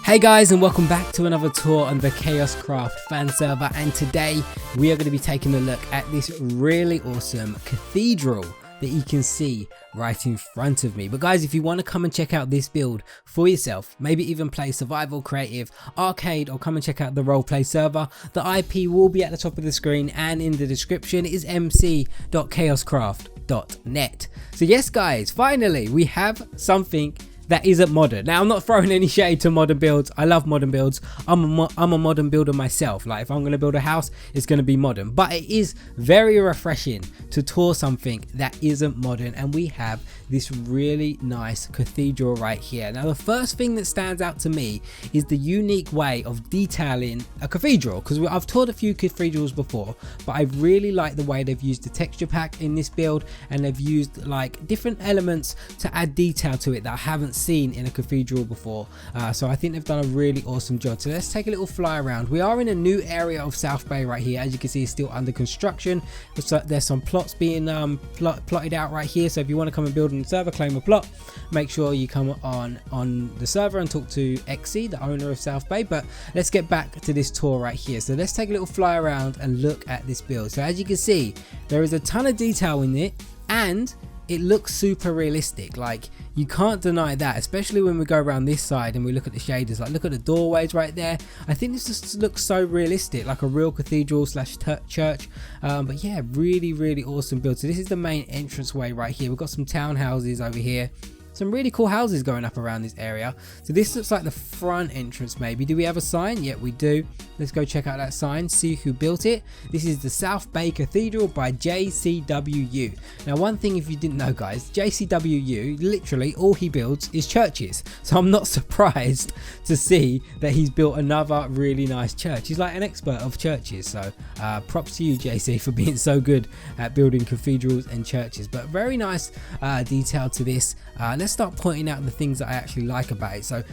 Hey guys, and welcome back to another tour on the Kaoshkraft fan server, and today we are going to be taking a look at this really awesome cathedral that you can see right in front of me. But guys, if you want to come and check out this build for yourself, maybe even play survival, creative, arcade, or come and check out the roleplay server, the IP will be at the top of the screen and in the description. It is mc.kaoshkraft.net. So yes guys, finally we have something that isn't modern. Now I'm not throwing any shade to modern builds. I love modern builds. I'm a modern builder myself. Like if I'm going to build a house, it's going to be modern. But it is very refreshing to tour something that isn't modern, and we have this really nice cathedral right here. Now the first thing that stands out to me is the unique way of detailing a cathedral, because I've toured a few cathedrals before, but I really like the way they've used the texture pack in this build, and they've used like different elements to add detail to it that I haven't seen in a cathedral before. So I think they've done a really awesome job. So let's take a little fly around. We are in a new area of South Bay right here. As you can see, it's still under construction. So there's some plots being plotted out right here. So if you want to come and build on the server, claim a plot, make sure you come on the server and talk to XC, the owner of South Bay. But let's get back to this tour right here. So let's take a little fly around and look at this build. So as you can see, there is a ton of detail in it, and it looks super realistic. Like you can't deny that, especially when we go around this side and we look at the shaders. Like look at the doorways right there. I think this just looks so realistic, like a real cathedral slash church. But yeah, really awesome build. So this is the main entranceway right here. We've got some townhouses over here. Some really cool houses going up around this area. So this looks like the front entrance maybe. Do we have a sign? Yeah, we do. Let's go check out that sign, see who built it. This is the South Bay Cathedral by jcwu. Now one thing, if you didn't know guys, jcwu, literally all he builds is churches. So I'm not surprised to see that he's built another really nice church. He's like an expert of churches. So props to you JC for being so good at building cathedrals and churches. But very nice detail to this. Let's start pointing out the things that I actually like about it. So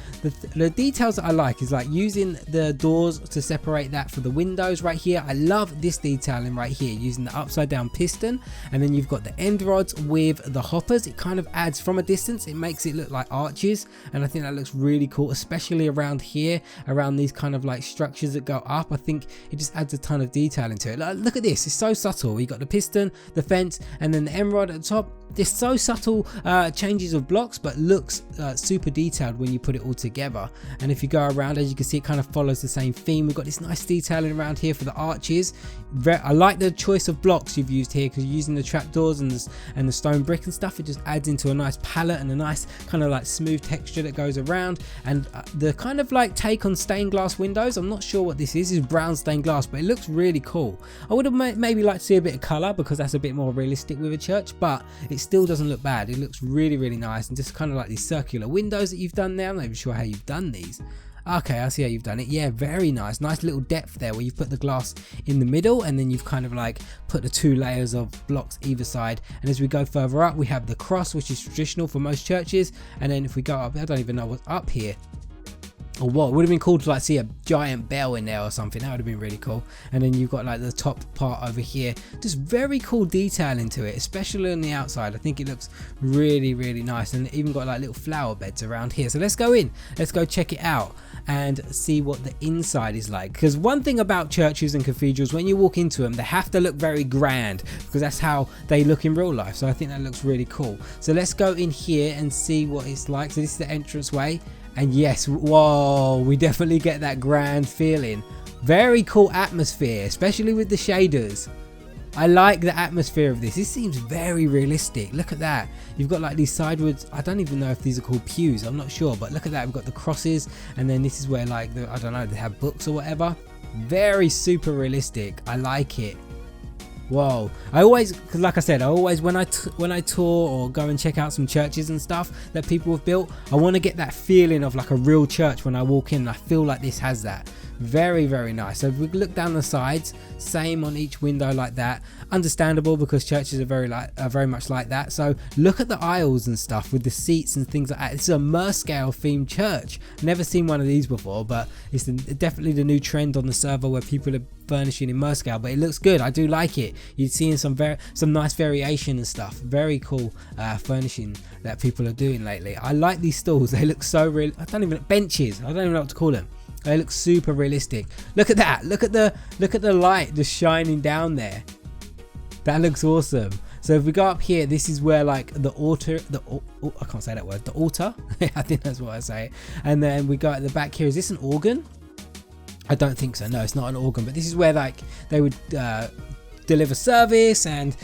the details that I like is like using the doors to separate that for the windows right here. I love this detailing right here, using the upside down piston, and then you've got the end rods with the hoppers. It kind of adds from a distance, it makes it look like arches, and I think that looks really cool, especially around here, around these kind of like structures that go up. I think it just adds a ton of detail into it. Like, look at this, it's so subtle. You got the piston, the fence, and then the end rod at the top. There's so subtle changes of blocks, but looks super detailed when you put it all together. And if you go around, as you can see, it kind of follows the same theme. We've got this nice detailing around here for the arches. I like the choice of blocks you've used here, because you're using the trapdoors and the stone brick and stuff. It just adds into a nice palette and a nice kind of like smooth texture that goes around. And the kind of like take on stained glass windows, I'm not sure what this is brown stained glass, but it looks really cool. I would have maybe liked to see a bit of color, because that's a bit more realistic with a church, but it still doesn't look bad. It looks really nice, and just kind of like these circular windows that you've done there. I'm not even sure how you've done these. Okay, I see how you've done it. Yeah, very nice. Nice little depth there where you've put the glass in the middle, and then you've kind of like put the two layers of blocks either side. And as we go further up, we have the cross, which is traditional for most churches. And then if we go up, I don't even know what's up here. Or what, it would have been cool to like see a giant bell in there or something. That would have been really cool. And then you've got like the top part over here, just very cool detail into it, especially on the outside. I think it looks really nice, and even got like little flower beds around here. So let's go in, let's go check it out and see what the inside is like. Because one thing about churches and cathedrals, when you walk into them, they have to look very grand, because that's how they look in real life. So I think that looks really cool. So let's go in here and see what it's like. So this is the entranceway. And yes, whoa, we definitely get that grand feeling. Very cool atmosphere, especially with the shaders. I like the atmosphere of this. This seems very realistic. Look at that. You've got like these sidewards, I don't even know if these are called pews, I'm not sure, but look at that. We've got the crosses, and then this is where like I don't know, they have books or whatever. Very super realistic. I like it. Whoa, I always, cause like I said, when I tour or go and check out some churches and stuff that people have built, I want to get that feeling of like a real church when I walk in. I feel like this has that. Very, very nice. So if we look down the sides, same on each window like that. Understandable, because churches are very much like that. So look at the aisles and stuff with the seats and things like that. It's a Merscale themed church. Never seen one of these before, but it's definitely the new trend on the server where people are furnishing in Merscale. But it looks good. I do like it. You're seeing some nice variation and stuff. Very cool furnishing that people are doing lately. I like these stalls. They look so real. Benches. I don't even know what to call them. They look super realistic. Look at that. Look at the light just shining down there. That looks awesome. So if we go up here, this is where like the altar, I can't say that word, the altar. I think that's what I say. And then we go at the back here. Is this an organ? I don't think so. No, it's not an organ, but this is where like they would deliver service and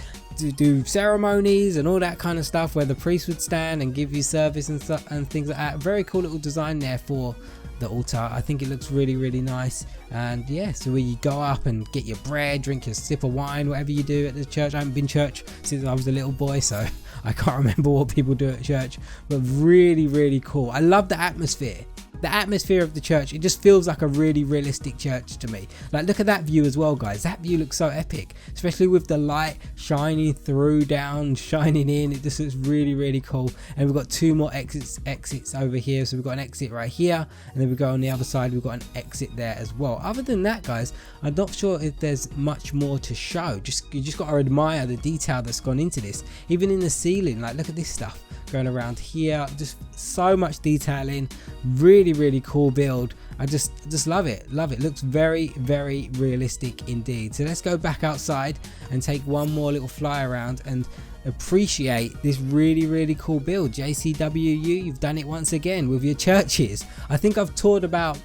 do ceremonies and all that kind of stuff, where the priest would stand and give you service and stuff and things like that. Very cool little design there for the altar. I think it looks really, really nice. And yeah, so where you go up and get your bread, drink your sip of wine, whatever you do at the church. I haven't been to church since I was a little boy, so I can't remember what people do at church, but really, really cool. I love the atmosphere. The atmosphere of the church, it just feels like a really realistic church to me. Like, look at that view as well, guys. That view looks so epic, especially with the light shining through, down, shining in. It just looks really, really cool. And we've got two more exits over here. So we've got an exit right here, and then we go on the other side, we've got an exit there as well. Other than that, guys, I'm not sure if there's much more to show. You just got to admire the detail that's gone into this. Even in the ceiling, like, look at this stuff going around here. Just so much detailing. Really cool build. I just love it. Looks very, very realistic indeed. So let's go back outside and take one more little fly around and appreciate this really cool build. JCWU, you've done it once again with your churches. I think I've toured about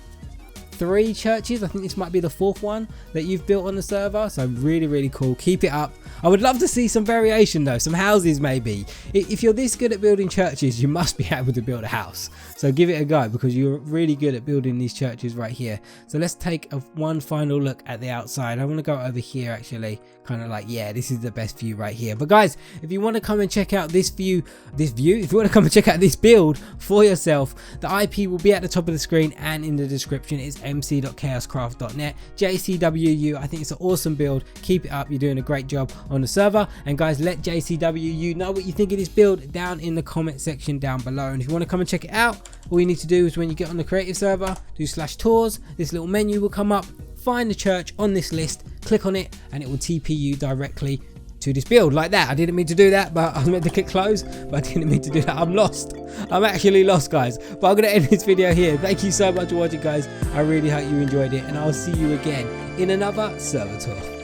3 churches. I think this might be the 4th one that you've built on the server. So really cool. Keep it up. I would love to see some variation though, some houses maybe. If you're this good at building churches, you must be able to build a house. So give it a go, because you're really good at building these churches right here. So let's take one final look at the outside. I want to go over here actually, kind of like, yeah, this is the best view right here. But guys, if you want to come and check out if you want to come and check out this build for yourself, the IP will be at the top of the screen and in the description. It's mc.kaoshkraft.net. JCWU, I think it's an awesome build. Keep it up. You're doing a great job on the server. And guys, let JCWU know what you think of this build down in the comment section down below. And if you want to come and check it out, all you need to do is, when you get on the creative server, do /tours. This little menu will come up. Find the church on this list, click on it, and it will TP you directly to this build like that. I didn't mean to do that, but I was meant to click close, but I didn't mean to do that. I'm lost. I'm actually lost, guys. But I'm going to end this video here. Thank you so much for watching, guys. I really hope you enjoyed it, and I'll see you again in another server tour.